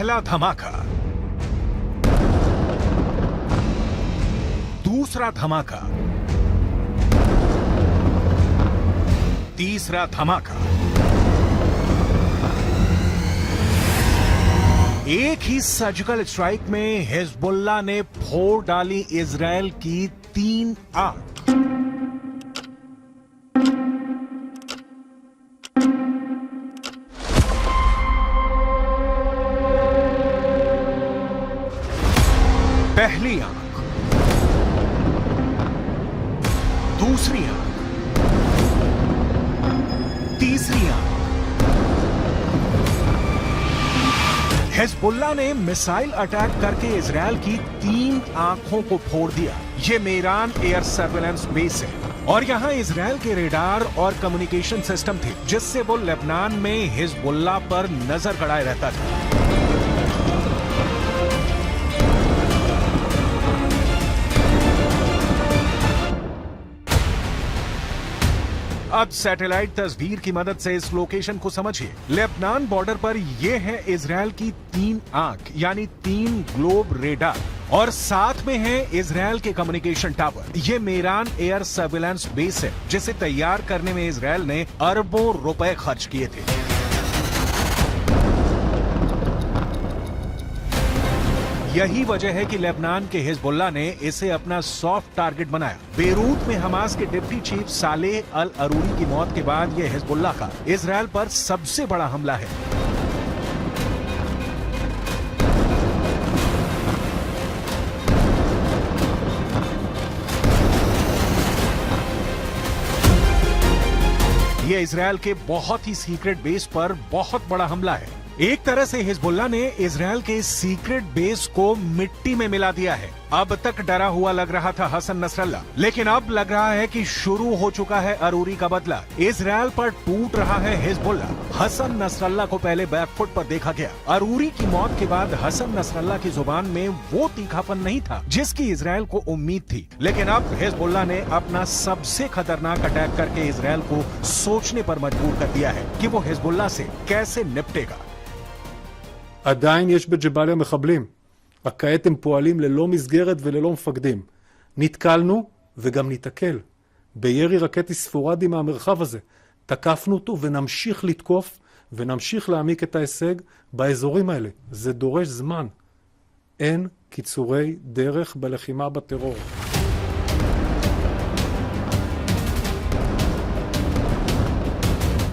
पहला धमाका, दूसरा धमाका, तीसरा धमाका। एक ही सर्जिकल स्ट्राइक में हिजबुल्लाह ने फोड़ डाली इजराइल की 3 आंख। पहली आंख, दूसरी आंख, तीसरी आंख। हिजबुल्लाह ने मिसाइल अटैक करके इजराइल की 3 आंखों को फोड़ दिया। ये मेरान एयर सर्वेलेंस बेस है और यहां इजराइल के रेडार और कम्युनिकेशन सिस्टम थे, जिससे वो लेबनान में हिजबुल्लाह पर नजर गड़ाए रहता था। अब सैटेलाइट तस्वीर की मदद से इस लोकेशन को समझिए। लेबनान बॉर्डर पर ये है इजराइल की 3 आंख, यानी 3 ग्लोब रेडार, और साथ में है इजराइल के कम्युनिकेशन टावर। ये मेरान एयर सर्विलांस बेस है, जिसे तैयार करने में इजराइल ने अरबों रुपए खर्च किए थे। यही वजह है कि लेबनान के हिजबुल्लाह ने इसे अपना सॉफ्ट टारगेट बनाया। बेरूत में हमास के डिप्टी चीफ सालेह अल अरूरी की मौत के बाद यह हिजबुल्लाह का इजराइल पर सबसे बड़ा हमला है। यह इजराइल के बहुत ही सीक्रेट बेस पर बहुत बड़ा हमला है। एक तरह से हिजबुल्लाह ने इजराइल के सीक्रेट बेस को मिट्टी में मिला दिया है। अब तक डरा हुआ लग रहा था हसन नसरल्लाह, लेकिन अब लग रहा है कि शुरू हो चुका है अरूरी का बदला। इजराइल पर टूट रहा है हिजबुल्लाह। हसन नसरल्लाह को पहले बैकफुट पर देखा गया। अरूरी की मौत के बाद हसन नसरल्लाह की जुबान में वो तीखापन नहीं था जिसकी इजराइल को उम्मीद थी, लेकिन अब हिजबुल्लाह ने अपना सबसे खतरनाक अटैक करके इजराइल को सोचने पर मजबूर कर दिया है कि वो हिजबुल्लाह से कैसे निपटेगा। עדיין יש בג'באליה מחבלים, רק כעת הם פועלים ללא מסגרת וללא מפקדים. נתקלנו וגם ניתקל בירי רקטי ספורדי מהמרחב הזה. תקפנו אותו ונמשיך לתקוף ונמשיך להעמיק את ההישג באזורים האלה. זה דורש זמן. אין קיצורי דרך בלחימה בטרור.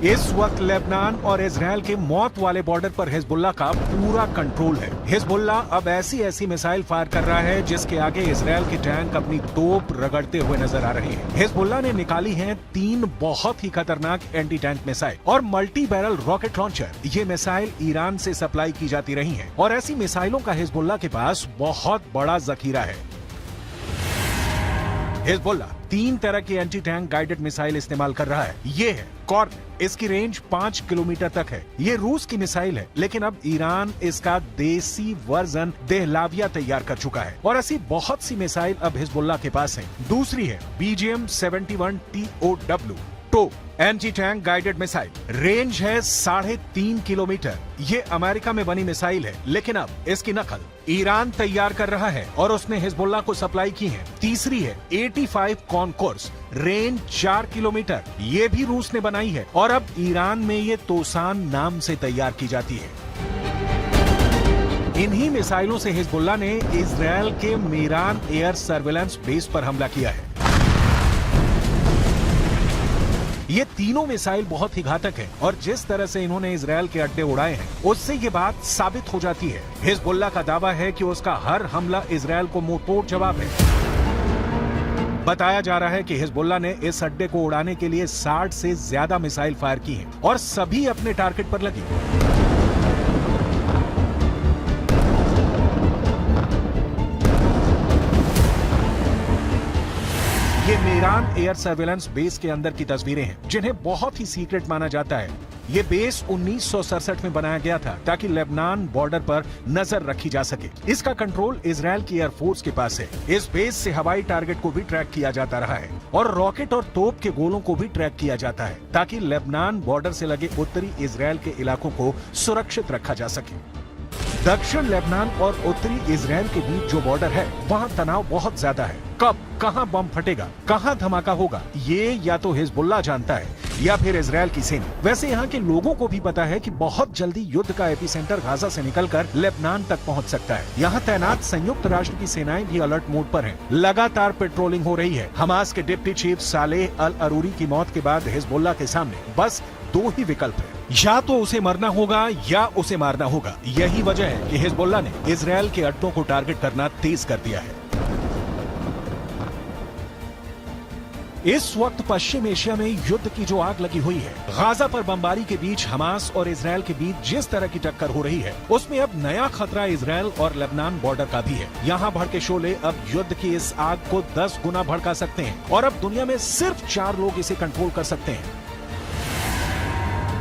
इस वक्त लेबनान और इजराइल के मौत वाले बॉर्डर पर हिजबुल्लाह का पूरा कंट्रोल है। हिजबुल्लाह अब ऐसी मिसाइल फायर कर रहा है जिसके आगे इजराइल के टैंक अपनी तोप रगड़ते हुए नजर आ रहे हैं। हिजबुल्लाह ने निकाली हैं 3 बहुत ही खतरनाक एंटी टैंक मिसाइल और मल्टी बैरल रॉकेट लॉन्चर। ये मिसाइल ईरान से सप्लाई की जाती रही हैं और ऐसी मिसाइलों का हिजबुल्लाह के पास बहुत बड़ा जखीरा है। हिजबुल्लाह 3 तरह की एंटी टैंक गाइडेड मिसाइल इस्तेमाल कर रहा है। ये है कॉर्नेट, इसकी रेंज 5 किलोमीटर तक है। ये रूस की मिसाइल है, लेकिन अब ईरान इसका देसी वर्जन देहलाविया तैयार कर चुका है और ऐसी बहुत सी मिसाइल अब हिजबुल्लाह के पास है। दूसरी है BGM-71 TOW tow anti tank guided missile. Range है 3.5 किलोमीटर। ये अमेरिका में बनी मिसाइल है, लेकिन अब इसकी नकल ईरान तैयार कर रहा है और उसने हिजबुल्लाह को सप्लाई की है। तीसरी है 85 कॉनकोर्स, रेंज 4 किलोमीटर। ये भी रूस ने बनाई है और अब ईरान में ये तोसान नाम से तैयार की जाती है। इन्हीं मिसाइलों से हिजबुल्लाह ने इजराइल के मेरान एयर सर्विलांस बेस पर हमला किया है। ये तीनों मिसाइल बहुत ही घातक है और जिस तरह से इन्होंने इजराइल के अड्डे उड़ाए हैं, उससे ये बात साबित हो जाती है। हिजबुल्लाह का दावा है कि उसका हर हमला इजराइल को मुंहतोड़ जवाब है। बताया जा रहा है कि हिजबुल्लाह ने इस अड्डे को उड़ाने के लिए 60 से ज्यादा मिसाइल फायर की हैं और सभी अपने टारगेट पर लगी। ये मेरान एयर सर्विलांस बेस के अंदर की तस्वीरें हैं, जिन्हें बहुत ही सीक्रेट माना जाता है। ये बेस 1967 में बनाया गया था ताकि लेबनान बॉर्डर पर नजर रखी जा सके। इसका कंट्रोल इजराइल की एयरफोर्स के पास है। इस बेस से हवाई टारगेट को भी ट्रैक किया जाता रहा है और रॉकेट और तोप के गोलों को भी ट्रैक किया जाता है ताकि लेबनान बॉर्डर से लगे उत्तरी इजराइल के इलाकों को सुरक्षित रखा जा सके। दक्षिण लेबनान और उत्तरी इजराइल के बीच जो बॉर्डर है वहाँ तनाव बहुत ज्यादा है। कब कहाँ बम फटेगा, कहाँ धमाका होगा, ये या तो हिजबुल्लाह जानता है या फिर इजराइल की सेना। वैसे यहाँ के लोगों को भी पता है कि बहुत जल्दी युद्ध का एपिसेंटर गाजा से निकलकर लेबनान तक पहुँच सकता है। यहाँ तैनात संयुक्त राष्ट्र की सेनाएं भी अलर्ट मोड पर हैं। लगातार पेट्रोलिंग हो रही है। हमास के डिप्टी चीफ सालेह अल अरूरी की मौत के बाद हिजबुल्लाह के सामने बस दो ही विकल्प है, या तो उसे मरना होगा या उसे मारना होगा। यही वजह है कि हिजबुल्लाह ने इजराइल के अड्डों को टारगेट करना तेज कर दिया है। इस वक्त पश्चिम एशिया में युद्ध की जो आग लगी हुई है, गाजा पर बमबारी के बीच हमास और इजराइल के बीच जिस तरह की टक्कर हो रही है, उसमें अब नया खतरा इजराइल और लेबनान बॉर्डर का भी है। यहाँ भड़के शोले अब युद्ध की इस आग को 10 गुना भड़का सकते हैं और अब दुनिया में सिर्फ 4 लोग इसे कंट्रोल कर सकते हैं।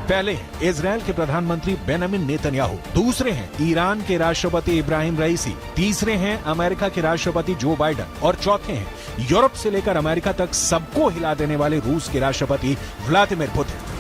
पहले हैं इजराइल के प्रधानमंत्री बेंजामिन नेतन्याहू, दूसरे हैं ईरान के राष्ट्रपति इब्राहिम रईसी, तीसरे हैं अमेरिका के राष्ट्रपति जो बाइडेन और चौथे हैं यूरोप से लेकर अमेरिका तक सबको हिला देने वाले रूस के राष्ट्रपति व्लादिमीर पुतिन।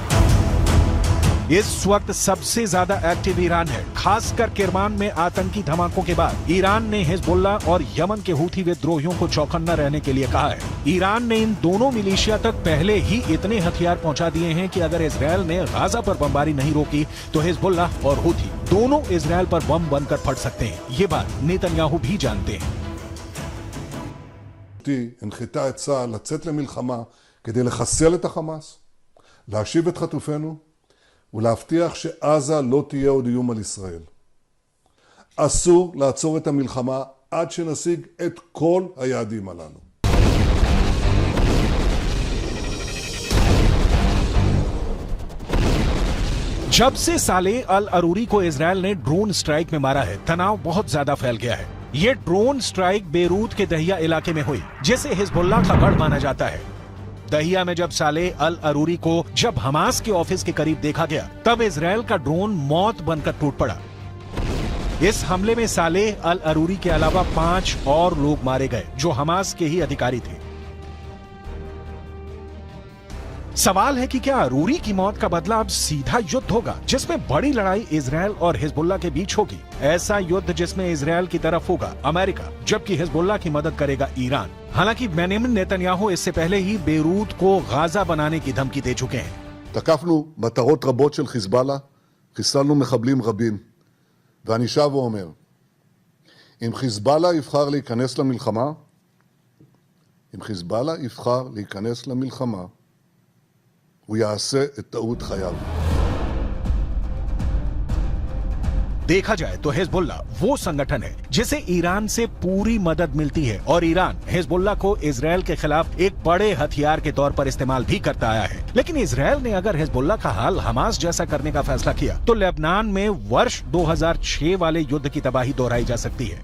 इस वक्त सबसे ज्यादा एक्टिव ईरान है। खासकर किरमान में आतंकी धमाकों के बाद ईरान ने हिजबुल्लाह और यमन के हूथी विद्रोहियों को चौकन्ना रहने के लिए कहा है। ईरान ने इन दोनों मिलिशिया तक पहले ही इतने हथियार पहुंचा दिए हैं कि अगर इजराइल ने गाजा पर बमबारी नहीं रोकी तो हिजबुल्लाह और हूथी दोनों इजराइल पर बम बनकर फट सकते हैं। ये बात नेतन्याहू भी जानते हैं। הנחתה את צה"ל לצאת למלחמה כדי לחסל את החמאס, להשיב את חטופינו ולהבטיח שעזה לא תהיה עוד איום על ישראל. אסור לעצור את המלחמה עד שנשיג את כל היעדים הללו. जब से सालेह अल अरूरी को इजराइल ने ड्रोन स्ट्राइक में मारा है, तनाव बहुत ज्यादा फैल गया है। ये ड्रोन स्ट्राइक बेरूत के दहिया इलाके में हुई, जिसे हिजबुल्लाह का गढ़ माना जाता है। दहिया में जब सालेह अल अरूरी को जब हमास के ऑफिस के करीब देखा गया, तब इजराइल का ड्रोन मौत बनकर टूट पड़ा। इस हमले में सालेह अल अरूरी के अलावा 5 और लोग मारे गए जो हमास के ही अधिकारी थे। सवाल है कि क्या अरूरी की मौत का बदला अब सीधा युद्ध होगा, जिसमें बड़ी लड़ाई इजराइल और हिजबुल्लाह के बीच होगी। ऐसा युद्ध जिसमें इजराइल की तरफ होगा अमेरिका, जबकि हिजबुल्लाह की मदद करेगा ईरान। हालांकि बेंजामिन नेतन्याहू इससे पहले ही बेरूत को गाजा बनाने की धमकी दे चुके हैं। תקפנו מטרות רבות של חיזבאללה, חיסלנו מחבלים רבים, ואני שב ואומר, אם חיזבאללה יבחר להיכנס למלחמה, הוא יעשה את טעות חייו. देखा जाए तो हिजबुल्लाह वो संगठन है जिसे ईरान से पूरी मदद मिलती है और ईरान हिजबुल्लाह को इजराइल के खिलाफ एक बड़े हथियार के तौर पर इस्तेमाल भी करता आया है। लेकिन इजराइल ने अगर हिजबुल्लाह का हाल हमास जैसा करने का फैसला किया तो लेबनान में वर्ष 2006 वाले युद्ध की तबाही दोहराई जा सकती है।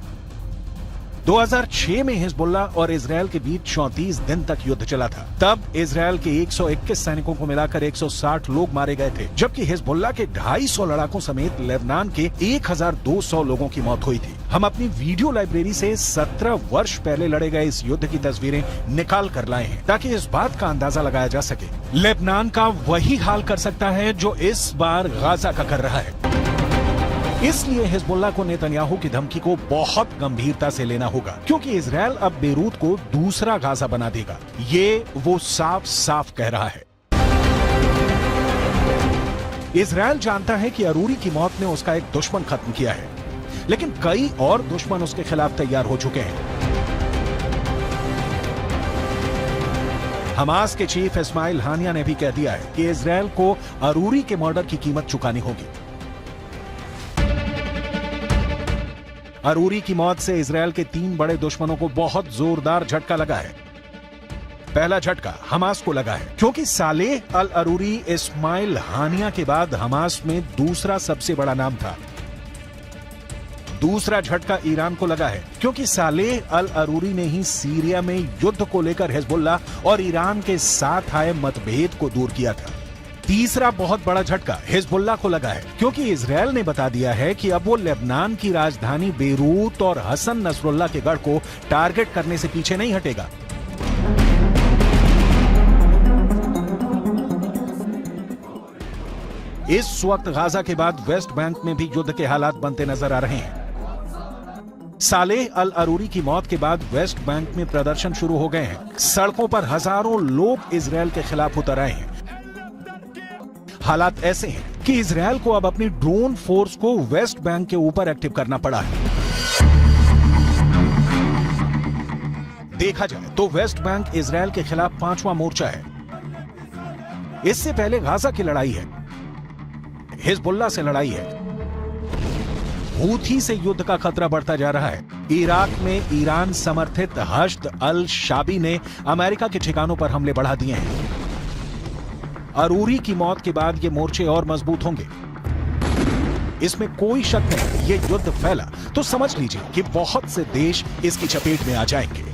2006 में हिजबुल्लाह और इजराइल के बीच 34 दिन तक युद्ध चला था। तब इजराइल के 121 सैनिकों को मिलाकर 160 लोग मारे गए थे, जबकि हिजबुल्लाह के 250 लड़ाकों समेत लेबनान के 1200 लोगों की मौत हुई थी। हम अपनी वीडियो लाइब्रेरी से 17 वर्ष पहले लड़े गए इस युद्ध की तस्वीरें निकाल कर लाए हैं ताकि इस बात का अंदाजा लगाया जा सके। लेबनान का वही हाल कर सकता है जो इस बार गाजा का कर रहा है। इसलिए हिजबुल्लाह को नेतन्याहू की धमकी को बहुत गंभीरता से लेना होगा, क्योंकि इजराइल अब बेरूत को दूसरा गाजा बना देगा। ये वो साफ साफ कह रहा है। इजराइल जानता है कि अरूरी की मौत ने उसका एक दुश्मन खत्म किया है, लेकिन कई और दुश्मन उसके खिलाफ तैयार हो चुके हैं। हमास के चीफ इस्माइल हानिया ने भी कह दिया है कि इजराइल को अरूरी के मर्डर की कीमत चुकानी होगी। अरूरी की मौत से इजराइल के 3 बड़े दुश्मनों को बहुत जोरदार झटका लगा है। पहला झटका हमास को लगा है, क्योंकि सालेह अल अरूरी इस्माइल हानिया के बाद हमास में दूसरा सबसे बड़ा नाम था। दूसरा झटका ईरान को लगा है, क्योंकि सालेह अल अरूरी ने ही सीरिया में युद्ध को लेकर हिजबुल्लाह और ईरान के साथ आए मतभेद को दूर किया था। तीसरा बहुत बड़ा झटका हिजबुल्लाह को लगा है, क्योंकि इजराइल ने बता दिया है कि अब वो लेबनान की राजधानी बेरूत और हसन नसरुल्लाह के गढ़ को टारगेट करने से पीछे नहीं हटेगा। इस वक्त गाजा के बाद वेस्ट बैंक में भी युद्ध के हालात बनते नजर आ रहे हैं। सालेह अल अरूरी की मौत के बाद वेस्ट बैंक में प्रदर्शन शुरू हो गए हैं। सड़कों पर हजारों लोग इजरायल के खिलाफ उतर आए हैं। हालात ऐसे हैं कि इजरायल को अब अपनी ड्रोन फोर्स को वेस्ट बैंक के ऊपर एक्टिव करना पड़ा है। देखा जाए तो वेस्ट बैंक इजरायल के खिलाफ 5वां मोर्चा है। इससे पहले गाजा की लड़ाई है, हिजबुल्लाह से लड़ाई है, हूथी से युद्ध का खतरा बढ़ता जा रहा है। इराक में ईरान समर्थित हश्द अल शाबी ने अमेरिका के ठिकानों पर हमले बढ़ा दिए हैं। अरूरी की मौत के बाद ये मोर्चे और मजबूत होंगे, इसमें कोई शक नहीं। ये युद्ध फैला तो समझ लीजिए कि बहुत से देश इसकी चपेट में आ जाएंगे।